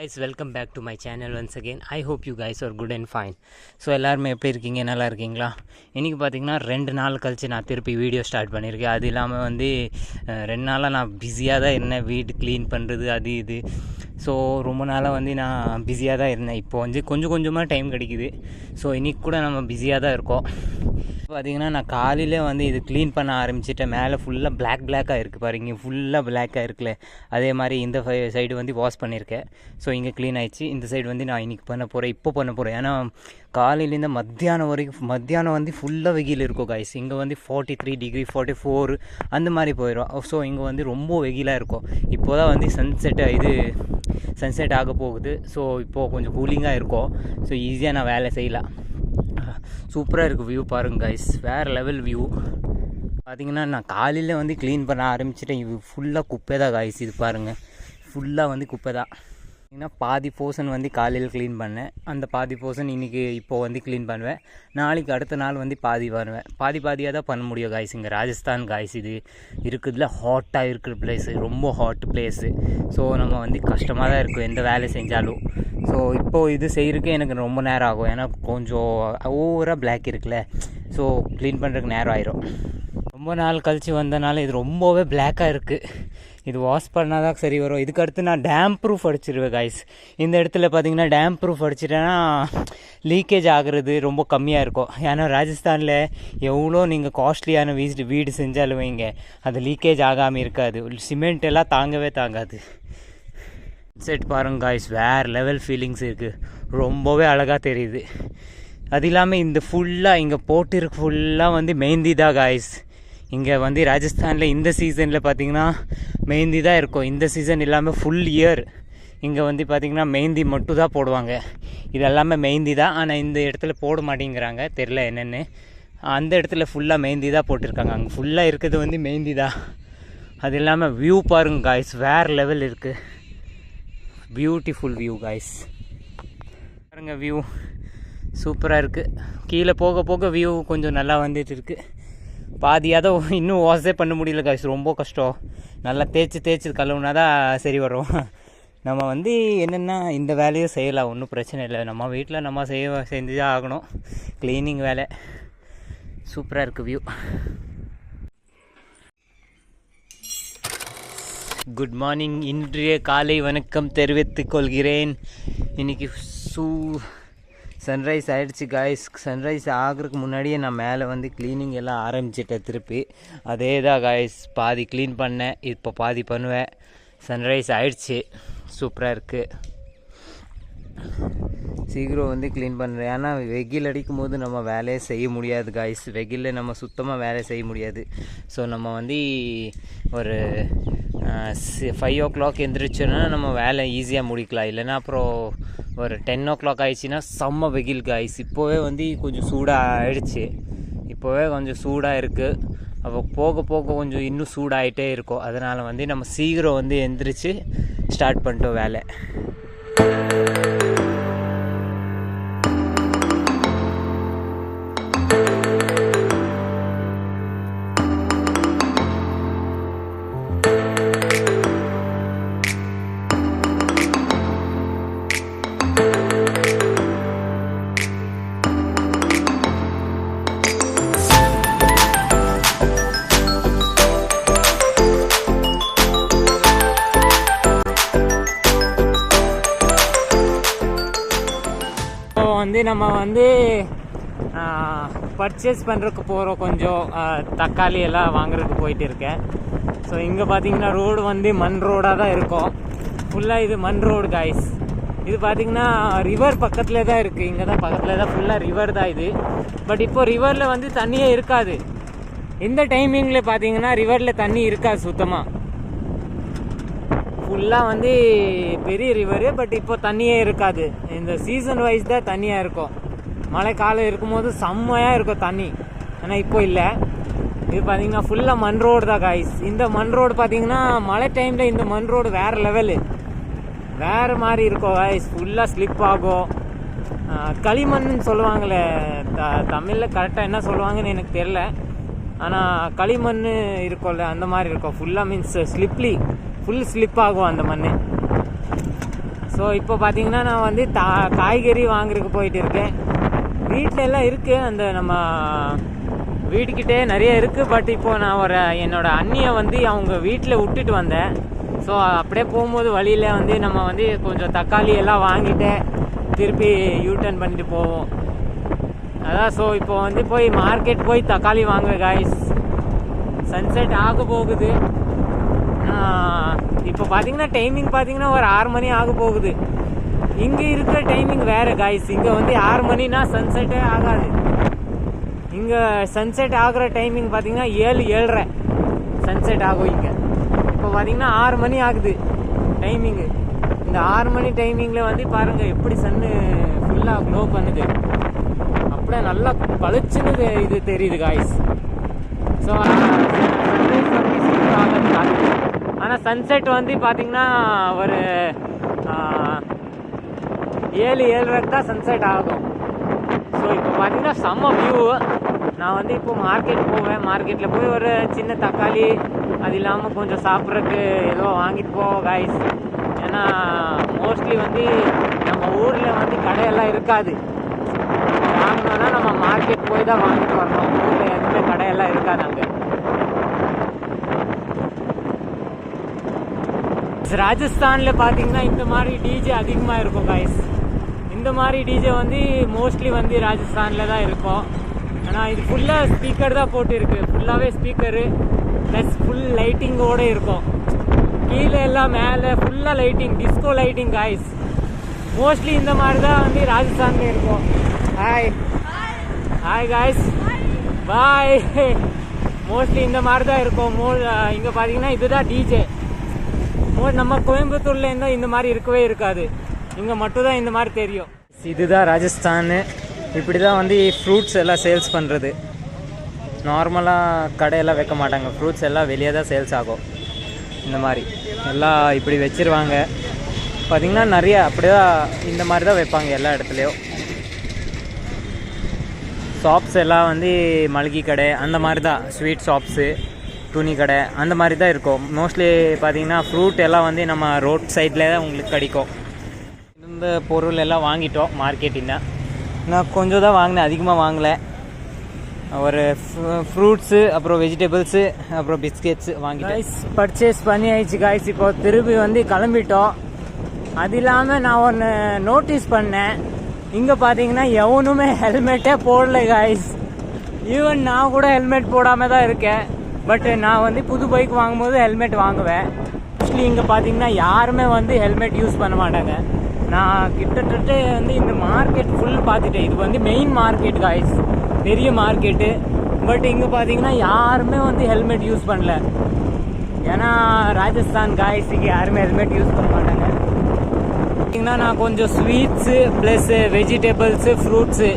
guys, welcome back to my channel once again. I hope you guys are good and fine. So எல்லாருமே எப்படி இருக்கீங்க, நல்லா இருக்கீங்களா? இன்றைக்கி பார்த்தீங்கன்னா 2 நாள் கழித்து நான் திருப்பி வீடியோ ஸ்டார்ட் பண்ணியிருக்கேன். அது இல்லாமல் 2 நாளாக நான் பிஸியாக தான் இருந்தேன். வீடு க்ளீன் பண்ணுறது அது இது. ஸோ ரொம்ப நாளாக நான் பிஸியாக தான் இருந்தேன். இப்போ கொஞ்சம் கொஞ்சமாக டைம் கிடைக்குது. ஸோ இன்றைக்கி கூட நம்ம பிஸியாக தான் இருக்கோம். பார்த்திங்கன்னா நான் காலையில் இது க்ளீன் பண்ண ஆரம்பிச்சிட்டேன். மேலே ஃபுல்லாக பிளாக்காக இருக்குது பாருங்க, ஃபுல்லாக பிளாக்காக இருக்குல்ல. அதே மாதிரி இந்த சைடு வாஷ் பண்ணியிருக்கேன். ஸோ இங்கே க்ளீன் ஆகிடுச்சு. இந்த சைடு நான் இன்றைக்கி பண்ண போகிறேன், இப்போ பண்ண போகிறேன். ஏன்னா காலையிலேருந்து மத்தியானம் வரைக்கும் மத்தியானம் ஃபுல்லாக வெயில் இருக்கும் காய்ஸ். இங்கே 43 டிகிரி 44 அந்த மாதிரி போயிடும். ஸோ இங்கே ரொம்ப வெயிலாக இருக்கும். இப்போ தான் சன்செட் ஆக போகுது. ஸோ இப்போது கொஞ்சம் கூலிங்காக இருக்கும். ஸோ ஈஸியாக நான் வேலை செய்யலாம். சூப்பராக இருக்குது வியூ பாருங்கள் கைஸ், வேறு லெவல் வியூ. பார்த்திங்கன்னா நான் காலையில் க்ளீன் பண்ண ஆரம்பிச்சிட்டேன். இது ஃபுல்லாக குப்பை தான் கைஸ். இது பாருங்கள், ஃபுல்லாக குப்பை தான். ஏன்னா பாதி போர்ஷன் காலையில் க்ளீன் பண்ணேன். அந்த பாதி போர்ஷன் இன்றைக்கி இப்போது க்ளீன் பண்ணுவேன். நாளைக்கு அடுத்த நாள் பாதி பண்ணுவேன். பாதியாக தான் பண்ண முடியும் காய்ஸ். இங்கே ராஜஸ்தான் காய்ஸ் இது இருக்குதுல, ஹாட்டாக இருக்கிற பிளேஸு, ரொம்ப ஹாட் பிளேஸு. ஸோ நம்ம கஷ்டமாக தான் இருக்கும் எந்த வேலை செஞ்சாலும். ஸோ இப்போது இது செய்கிறதுக்கே எனக்கு ரொம்ப நேரம் ஆகும். ஏன்னா கொஞ்சம் ஓவராக பிளாக் இருக்குல்ல. ஸோ க்ளீன் பண்ணுறதுக்கு நேரம் ஆயிரும். ரொம்ப நாள் கழித்து வந்தனால இது ரொம்பவே பிளாக்காக இருக்குது. இது வாஷ் பண்ணால் தான் சரி வரும். இதுக்கடுத்து நான் டேம் ப்ரூஃப் அடிச்சிருவேன் காய்ஸ். இந்த இடத்துல பார்த்திங்கன்னா டேம் ப்ரூஃப் அடிச்சிட்டேன்னா லீக்கேஜ் ஆகிறது ரொம்ப கம்மியாக இருக்கும். ஏன்னா ராஜஸ்தானில் எவ்வளோ நீங்கள் காஸ்ட்லியான வீடு செஞ்சாலும் வைங்க, அது லீக்கேஜ் ஆகாமல் இருக்காது. சிமெண்ட் எல்லாம் தாங்கவே தாங்காது. செட் பாருங்க காய்ஸ், வேறு லெவல் ஃபீலிங்ஸ் இருக்குது. ரொம்பவே அழகாக தெரியுது. அது இல்லாமல் இந்த ஃபுல்லாக இங்கே போட்டிருக்கு ஃபுல்லாக மெஹந்தி தான் காய்ஸ். இங்கே ராஜஸ்தானில் இந்த சீசனில் பார்த்திங்கன்னா மெஹந்தி தான் இருக்கும். இந்த சீசன் இல்லாமல் ஃபுல் இயர் இங்கே பார்த்திங்கன்னா மெஹந்தி மட்டும் தான் போடுவாங்க. இது எல்லாமே மெஹந்தி தான். ஆனால் இந்த இடத்துல போட மாட்டேங்கிறாங்க, தெரில என்னென்னு. அந்த இடத்துல ஃபுல்லாக மெஹந்தி தான் போட்டிருக்காங்க. அங்கே ஃபுல்லாக இருக்கிறது மெஹந்தி தான். அது இல்லாமல் வியூ பாருங்க காய்ஸ், வேறு லெவல் இருக்குது. பியூட்டிஃபுல் வியூ காய்ஸ், பாருங்க வியூ சூப்பராக இருக்குது. கீழே போக போக வியூ கொஞ்சம் நல்லா வந்துட்டு இருக்குது. பாதியாக தான் இன்னும் வாஷே பண்ண முடியல காய்ஸ், ரொம்ப கஷ்டம். நல்லா தேய்ச்சி கழுவுனா தான் சரி வரும். நம்ம என்னென்னா இந்த வேலையும் செய்யலாம், ஒன்றும் பிரச்சனை இல்லை. நம்ம வீட்டில் நம்ம செஞ்சு தான் ஆகணும். க்ளீனிங் வேலை சூப்பராக இருக்குது வியூ. குட் மார்னிங், இன்றைய காலை வணக்கம் தெரிவித்துக் கொள்கிறேன். இன்றைக்கி சன்ரைஸ் ஆகிடுச்சு காய்ஸ். சன்ரைஸ் ஆகிறதுக்கு முன்னாடியே நான் மேலே க்ளீனிங் எல்லாம் ஆரம்பிச்சிட்டேன் திருப்பி. அதே தான் காய்ஸ், பாதி க்ளீன் பண்ணேன், இப்போ பாதி பண்ணுவேன். சன்ரைஸ் ஆகிடுச்சு, சூப்பராக இருக்குது. சீக்கிரம் க்ளீன் பண்ணுறேன். ஏன்னா வெயில் அடிக்கும் போது நம்ம வேலையை செய்ய முடியாது காய்ஸ். வெயிலில் நம்ம சுத்தமாக வேலை செய்ய முடியாது. ஸோ நம்ம ஒரு 5 o'clock எந்திரிச்சோன்னா நம்ம வேலை ஈஸியாக முடிக்கலாம். இல்லைன்னா அப்புறம் ஒரு 10 o'clock ஆயிடுச்சுன்னா செம்ம வெயில் காய்ஸ். இப்போவே கொஞ்சம் சூடாக ஆகிடுச்சு. இப்போவே கொஞ்சம் சூடாக இருக்குது. அப்போ போக போக கொஞ்சம் இன்னும் சூடாகிட்டே இருக்கும். அதனால் நம்ம சீக்கிரம் எந்திரிச்சு ஸ்டார்ட் பண்ணிட்டோம் வேலை. நம்ம பர்ச்சேஸ் பண்ணுறதுக்கு போகிறோம். கொஞ்சம் தக்காளி எல்லாம் வாங்குறதுக்கு போயிட்டு இருக்கேன். ஸோ இங்கே பார்த்தீங்கன்னா ரோடு மண் ரோடாக தான் இருக்கும். ஃபுல்லாக இது மண் ரோடு காய்ஸ். இது பார்த்திங்கன்னா ரிவர் பக்கத்தில் தான் இருக்குது. இங்கே தான் பக்கத்தில் தான் ஃபுல்லாக ரிவர் தான் இது. பட் இப்போ ரிவரில் தண்ணியே இருக்காது. இந்த டைமிங்கில் பார்த்தீங்கன்னா ரிவரில் தண்ணி இருக்காது சுத்தமாக. ஃபுல்லாக பெரிய ரிவரு, பட் இப்போ தண்ணியே இருக்காது. இந்த சீசன் வைஸ் தான் தண்ணியாக இருக்கும். மழை காலம் இருக்கும்போது செம்மையாக இருக்கும் தண்ணி. ஆனால் இப்போ இல்லை. இது பார்த்திங்கன்னா ஃபுல்லாக மண் ரோடு தான் காய்ஸ். இந்த மண் ரோடு பார்த்திங்கன்னா மழை டைமில் இந்த மண் ரோடு வேறு லெவலு, வேறு மாதிரி இருக்கும் காய்ஸ். ஃபுல்லாக ஸ்லிப் ஆகும். களிமண்ணுன்னு சொல்லுவாங்களே, தமிழில் கரெக்டாக என்ன சொல்லுவாங்கன்னு எனக்கு தெரில. ஆனால் களிமண் இருக்கும்ல, அந்த மாதிரி இருக்கும். ஃபுல்லாக மீன்ஸ் ஸ்லிப்லி, ஃபுல் ஸ்லிப் ஆகும் அந்த மண். ஸோ இப்போ பார்த்தீங்கன்னா நான் வந்து காய்கறி வாங்குறதுக்கு போயிட்டு இருக்கேன். வீட்டில் எல்லாம் இருக்குது, அந்த நம்ம வீட்டுக்கிட்டே நிறைய இருக்குது. பட் இப்போது நான் என்னோடய அண்ணியை வந்து அவங்க வீட்டில் விட்டுட்டு வந்தேன். ஸோ அப்படியே போகும்போது வழியில் வந்து நம்ம வந்து கொஞ்சம் தக்காளி எல்லாம் வாங்கிட்டு திருப்பி யூட்டர்ன் பண்ணிட்டு போவோம். அதான் ஸோ இப்போ வந்து போய் மார்க்கெட் போய் தக்காளி வாங்குவேன் காய்ஸ். சன்செட் ஆக போகுது. இப்போ பார்த்தீங்கன்னா டைமிங் பார்த்தீங்கன்னா ஒரு 6 மணி ஆக போகுது. இங்கே இருக்கிற டைமிங் வேறு காய்ஸ். இங்கே வந்து 6 மணினா சன்செட்டே ஆகாது. இங்கே சன்செட் ஆகிற டைமிங் பார்த்தீங்கன்னா 7-7:30 சன்செட் ஆகும். இங்கே இப்போ பார்த்தீங்கன்னா 6 மணி ஆகுது டைமிங்கு. இந்த 6 மணி டைமிங்கில் வந்து பாருங்கள் எப்படி சன்னு ஃபுல்லாக க்ளோ பண்ணுது. அப்படியே நல்லா பளிச்சுன்னு இது தெரியுது காய்ஸ். ஸோ சன்ரைஸ் வந்து சீக்கிரம் ஆகாது. ஆனால் சன்செட் வந்து பார்த்திங்கன்னா ஒரு 7-7:30 தான் சன்செட் ஆகும். ஸோ இப்போ பார்த்திங்கன்னா செம்ம வியூ. நான் வந்து இப்போ மார்க்கெட் போவேன். மார்க்கெட்டில் போய் ஒரு சின்ன தக்காளி அது இல்லாமல் கொஞ்சம் சாப்பிட்றதுக்கு ஏதோ வாங்கிட்டு போவோம் காய்ஸ். ஏன்னா மோஸ்ட்லி வந்து நம்ம ஊரில் வந்து கடையெல்லாம் இருக்காது. வாங்கினோன்னா நம்ம மார்க்கெட் போய் தான் வாங்கிட்டு வரணும். ஊரில் எதுவுமே கடையெல்லாம் இருக்காது அங்கே. ராஜஸ்தானில் பார்த்தீங்கன்னா இந்த மாதிரி டிஜே அதிகமாக இருக்கும் காய்ஸ். இந்த மாதிரி டிஜே வந்து மோஸ்ட்லி வந்து ராஜஸ்தானில் தான் இருக்கும். ஆனால் இது ஃபுல்லாக ஸ்பீக்கர் தான் போட்டுருக்கு. ஃபுல்லாகவே ஸ்பீக்கரு ப்ளஸ் ஃபுல் லைட்டிங்கோடு இருக்கும். கீழே எல்லாம் மேலே ஃபுல்லாக lighting, disco lighting guys. Mostly இந்த மாதிரி தான் வந்து ராஜஸ்தானில் இருக்கும். ஹாய் காய்ஸ், பாய். மோஸ்ட்லி இந்த மாதிரி தான் இருக்கும். இங்கே பார்த்தீங்கன்னா இதுதான் டிஜே. நம்ம கோயம்புத்தூர்ல இருந்தால் இந்த மாதிரி இருக்கவே இருக்காது. இங்கே மட்டும் தான் இந்த மாதிரி தெரியும். இதுதான் ராஜஸ்தான். இப்படி தான் வந்து ஃப்ரூட்ஸ் எல்லாம் சேல்ஸ் பண்ணுறது. நார்மலாக கடையெல்லாம் வைக்க மாட்டாங்க. ஃப்ரூட்ஸ் எல்லாம் வெளியே தான் சேல்ஸ் ஆகும். இந்த மாதிரி எல்லாம் இப்படி வச்சுருவாங்க. பார்த்திங்கன்னா நிறைய அப்படி தான் இந்த மாதிரி தான் வைப்பாங்க எல்லா இடத்துலையும். ஷாப்ஸ் எல்லாம் வந்து மளிகை கடை அந்த மாதிரி தான், ஸ்வீட் ஷாப்ஸு, துணி கடை அந்த மாதிரி தான் இருக்கும். மோஸ்ட்லி பார்த்திங்கன்னா ஃப்ரூட் எல்லாம் வந்து நம்ம ரோட் சைடில் தான் உங்களுக்கு கிடைக்கும். இந்த பொருள் எல்லாம் வாங்கிட்டோம் மார்க்கெட்டில். நான் கொஞ்சம் தான் வாங்கினேன், அதிகமாக வாங்கலை. ஒரு ஃப்ரூட்ஸு, அப்புறம் வெஜிடபிள்ஸு, அப்புறம் பிஸ்கெட்ஸு வாங்கிட்டேன். பர்ச்சேஸ் பண்ணி ஆயிடுச்சு காய்ஸ். இப்போ திருப்பி வந்து கிளம்பிட்டோம். அது இல்லாமல் நான் ஒன்று நோட்டீஸ் பண்ணேன். இங்கே பார்த்தீங்கன்னா எவனுமே ஹெல்மெட்டே போடல காய்ஸ். ஈவன் நான் கூட ஹெல்மெட் போடாமல் தான் இருக்கேன். பட் நான் வந்து புது பைக் வாங்கும்போது ஹெல்மெட் வாங்குவேன். மோஸ்ட்லி இங்கே பார்த்தீங்கன்னா யாருமே வந்து ஹெல்மெட் யூஸ் பண்ண மாட்டாங்க. நான் கிட்டத்தட்ட வந்து இந்த மார்க்கெட் ஃபுல் பார்த்துட்டேன். இது வந்து மெயின் மார்க்கெட் காய்ஸ், பெரிய மார்க்கெட்டு. பட் இங்கே பார்த்தீங்கன்னா யாருமே வந்து ஹெல்மெட் யூஸ் பண்ணல. ஏன்னா ராஜஸ்தான் காய்ஸ், இங்கே யாருமே ஹெல்மெட் யூஸ் பண்ண மாட்டாங்க. பார்த்தீங்கன்னா நான் கொஞ்சம் ஸ்வீட்ஸு ப்ளஸ் வெஜிடபிள்ஸு, ஃப்ரூட்ஸு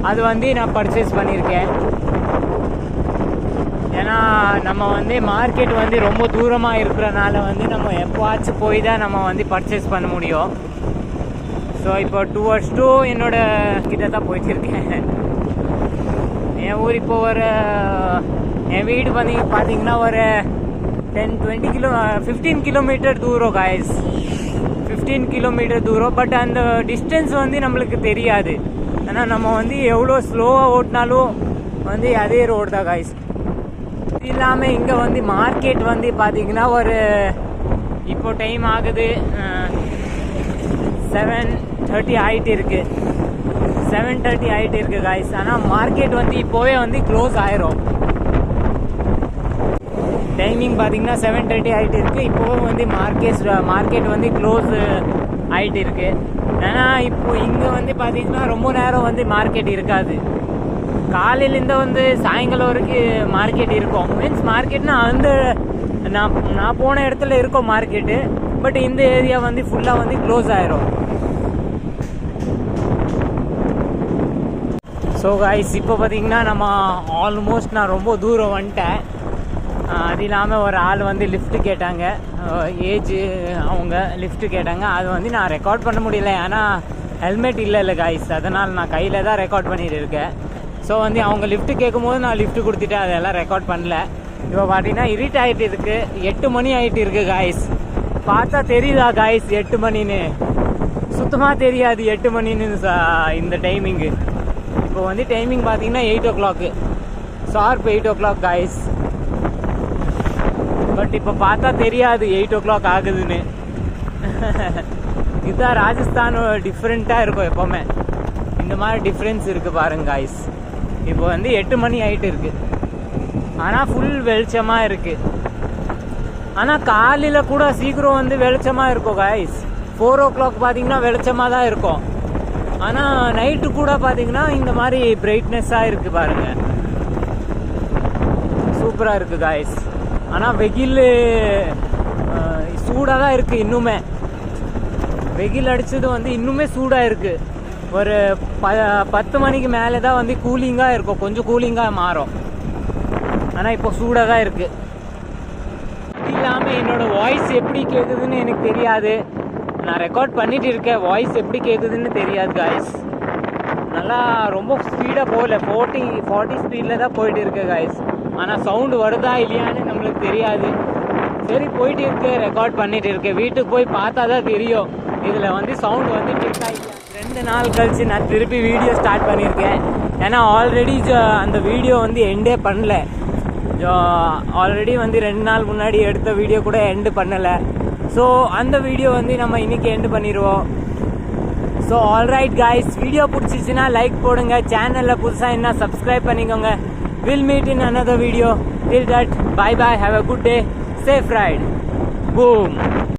அது வந்து நான் பர்ச்சேஸ் பண்ணியிருக்கேன். ஏன்னா நம்ம வந்து மார்க்கெட் வந்து ரொம்ப தூரமாக இருக்கிறனால வந்து நம்ம எப்போவாச்சும் போய் தான் நம்ம வந்து பர்ச்சேஸ் பண்ண முடியும். ஸோ இப்போ 2 hours என்னோட கிட்ட தான் போயிட்டு இருக்கேன். என் ஊர் இப்போ என் வீடு பார்த்தீங்கன்னா ஒரு 15 கிலோமீட்டர் தூரம் காய்ஸ். 15 கிலோமீட்டர் தூரம். பட் அந்த டிஸ்டன்ஸ் வந்து நம்மளுக்கு தெரியாது. ஆனால் நம்ம வந்து எவ்வளோ ஸ்லோவாக ஓட்டினாலும் வந்து அதே ரோடு தான் காய்ஸ். இது இல்லாமல் இங்கே வந்து மார்க்கெட் வந்து பார்த்தீங்கன்னா ஒரு இப்போ டைம் ஆகுது 7:30 ஆகிட்டு இருக்குது. 7:30 ஆகிட்டு இருக்குது காய்ஸ். ஆனால் மார்க்கெட் வந்து இப்போவே வந்து க்ளோஸ் ஆயிரும். டைமிங் பார்த்தீங்கன்னா 7:30 ஆகிட்டு இருக்குது. இப்போவே வந்து மார்க்கெட் வந்து க்ளோஸ் ஆகிட்டு இருக்குது. ஏன்னா இப்போ இங்கே வந்து பார்த்தீங்கன்னா ரொம்ப நேரம் வந்து மார்க்கெட் இருக்காது. காலையிலேருந்து வந்து சாயங்காலம் வரைக்கும் மார்க்கெட் இருக்கும். மீன்ஸ் மார்க்கெட்னா அந்த நான் போன இடத்துல இருக்கும் மார்க்கெட்டு. பட் இந்த ஏரியா வந்து ஃபுல்லாக வந்து க்ளோஸ் ஆயிரும். ஸோ காய்ஸ் இப்போ பார்த்தீங்கன்னா நம்ம ஆல்மோஸ்ட் நான் ரொம்ப தூரம் வந்துட்டேன். அது இல்லாமல் ஒரு ஆள் வந்து லிஃப்ட்டு கேட்டாங்க. ஏஜ் அவங்க லிஃப்ட்டு கேட்டாங்க. அது வந்து நான் ரெக்கார்ட் பண்ண முடியல. ஏன்னா ஹெல்மெட் இல்லை காய்ஸ். அதனால் நான் கையில் தான் ரெக்கார்ட் பண்ணிட்டு இருக்கேன். ஸோ வந்து அவங்க லிஃப்ட்டு கேட்கும்போது நான் லிஃப்ட்டு கொடுத்துட்டேன். அதெல்லாம் ரெக்கார்ட் பண்ணல. இப்போ பார்த்தீங்கன்னா இருட் ஆகிட்டு இருக்குது. 8 மணி ஆகிட்டு இருக்குது காய்ஸ். பார்த்தா தெரியுதா காய்ஸ் 8 மணின்னு? சுத்தமாக தெரியாது 8 மணின்னு இந்த டைமிங்கு. இப்போ வந்து டைமிங் பார்த்தீங்கன்னா 8 o'clock, sharp 8 o'clock guys. But இப்போ பார்த்தா தெரியாது 8 o'clock ஆகுதுன்னு. இதுதான் ராஜஸ்தான் டிஃப்ரெண்ட்டாக இருக்கும் எப்போவுமே. இந்த மாதிரி டிஃப்ரென்ஸ் இருக்குது பாருங்க காய்ஸ். இப்போ வந்து 8 மணி ஆகிட்டு இருக்குது, ஆனால் ஃபுல் வெளிச்சமாக இருக்குது. ஆனால் காலையில் கூட சீக்கிரம் வந்து வெளிச்சமாக இருக்கும் காய்ஸ். 4 o'clock பார்த்தீங்கன்னா வெளிச்சமாக தான் இருக்கும். ஆனால் நைட்டு கூட பார்த்தீங்கன்னா இந்த மாதிரி பிரைட்னஸாக இருக்குது பாருங்கள். சூப்பராக இருக்குது காய்ஸ். ஆனால் வெயில் சூடாக தான் இருக்குது. இன்னுமே வெயில் அடித்தது வந்து இன்னுமே சூடாக இருக்குது. ஒரு 10 மணிக்கு மேலே தான் வந்து கூலிங்காக இருக்கும், கொஞ்சம் கூலிங்காக மாறும். ஆனால் இப்போ சூடாக தான் இருக்குது. அது இல்லாமல் என்னோடய வாய்ஸ் எப்படி கேட்குதுன்னு எனக்கு தெரியாது. நான் ரெக்கார்ட் பண்ணிட்டு இருக்கேன், வாய்ஸ் எப்படி கேட்குதுன்னு தெரியாது காய்ஸ். நல்லா ரொம்ப ஸ்பீடாக போகல, 40 ஸ்பீடில் தான் போயிட்டு இருக்கு காய்ஸ். ஆனால் சவுண்டு வருதா இல்லையான்னு நம்மளுக்கு தெரியாது. சரி போயிட்டு இருக்கு, ரெக்கார்ட் பண்ணிட்டு இருக்கேன். வீட்டுக்கு போய் பார்த்தா தான் தெரியும் இதில் வந்து சவுண்டு வந்து கிளிக் ஆகிடுச்சு. 2 நாள் கழிச்சு நான் திருப்பி வீடியோ ஸ்டார்ட் பண்ணியிருக்கேன். ஏன்னா ஆல்ரெடி அந்த வீடியோ வந்து எண்டே பண்ணல. ஆல்ரெடி வந்து 2 நாள் முன்னாடி எடுத்த வீடியோ கூட எண்டு பண்ணலை. ஸோ அந்த வீடியோ வந்து நம்ம இன்றைக்கி எண்டு பண்ணிடுவோம். ஸோ ஆல்ரைட் காய்ஸ், வீடியோ பிடிச்சிச்சின்னா லைக் போடுங்க. சேனலில் புதுசாக என்ன சப்ஸ்கிரைப் பண்ணிக்கோங்க. We'll meet in another video. Till that, bye bye. Have a good day. Safe ride. Boom.